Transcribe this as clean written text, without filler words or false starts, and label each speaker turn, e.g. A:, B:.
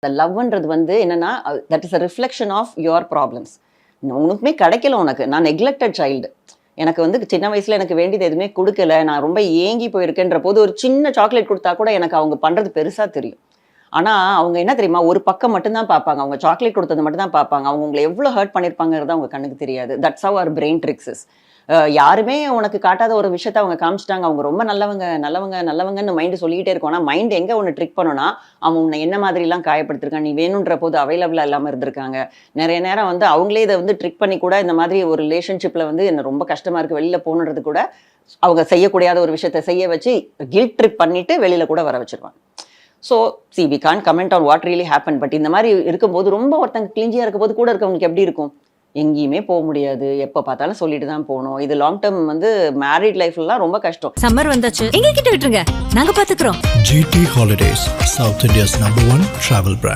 A: இந்த லவ்ன்றது வந்து என்னன்னா that is a reflection of your problems. உனக்குமே கிடைக்கல, உனக்கு நான் நெக்லெக்டட் சைல்டு, எனக்கு வந்து சின்ன வயசுல எனக்கு வேண்டியது எதுவுமே கொடுக்கல, நான் ரொம்ப ஏங்கி போயிருக்கேன்ற போது ஒரு சின்ன சாக்லேட் கொடுத்தா கூட எனக்கு அவங்க பண்றது பெருசா தெரியும். ஆனா அவங்க என்ன தெரியுமா, ஒரு பக்கம் மட்டும்தான் பார்ப்பாங்க, அவங்க சாக்லேட் கொடுத்தது மட்டும் தான் பார்ப்பாங்க, அவங்க உங்களை எவ்வளவு ஹர்ட் பண்ணிருப்பாங்கிறது அவங்க கண்ணுக்கு தெரியாது. That's how our brain tricks is. யாருமே உனக்கு காட்டாத ஒரு விஷயத்த அவங்க காமிச்சிட்டாங்க, அவங்க ரொம்ப நல்லவங்க நல்லவங்க நல்லவங்கன்னு மைண்டு சொல்லிக்கிட்டே இருக்கும். ஆனால் மைண்ட் எங்கே ஒன்று ட்ரிக் பண்ணோன்னா, அவன் உன்னை என்ன மாதிரிலாம் காயப்படுத்திருக்கான், நீ வேணுன்ற போது அவைலபிளாக இல்லாமல் இருந்திருக்காங்க. நிறைய நேரம் வந்து அவங்களே இதை வந்து ட்ரிக் பண்ணி கூட இந்த மாதிரி ஒரு ரிலேஷன்ஷிப்பில் வந்து என்ன ரொம்ப கஷ்டமாக இருக்குது வெளியில் போகணுன்றது கூட அவங்க செய்யக்கூடாத ஒரு விஷயத்த செய்ய வச்சு கில்ட் ட்ரிப் பண்ணிட்டு வெளியில் கூட வர வச்சிருவாங்க. So see we can comment on what really happen. பட் இந்த மாதிரி இருக்கும்போது ரொம்ப ஒருத்தங்க கிளிஞ்சியாக இருக்கும்போது கூட இருக்கவங்களுக்கு எப்படி இருக்கும், எங்கேயுமே போக முடியாது, எப்போ பார்த்தாலும் சொல்லிட்டு தான் போகணும். இது லாங் டேர்ம் வந்து மேரிட் லைஃப்லாம் ரொம்ப கஷ்டம்.
B: சம்மர் வந்தாச்சு, எங்க கிட்ட விட்டுருங்க, நாங்க பாத்துக்கிறோம்.
C: GT Holidays, South India's #1 travel brand.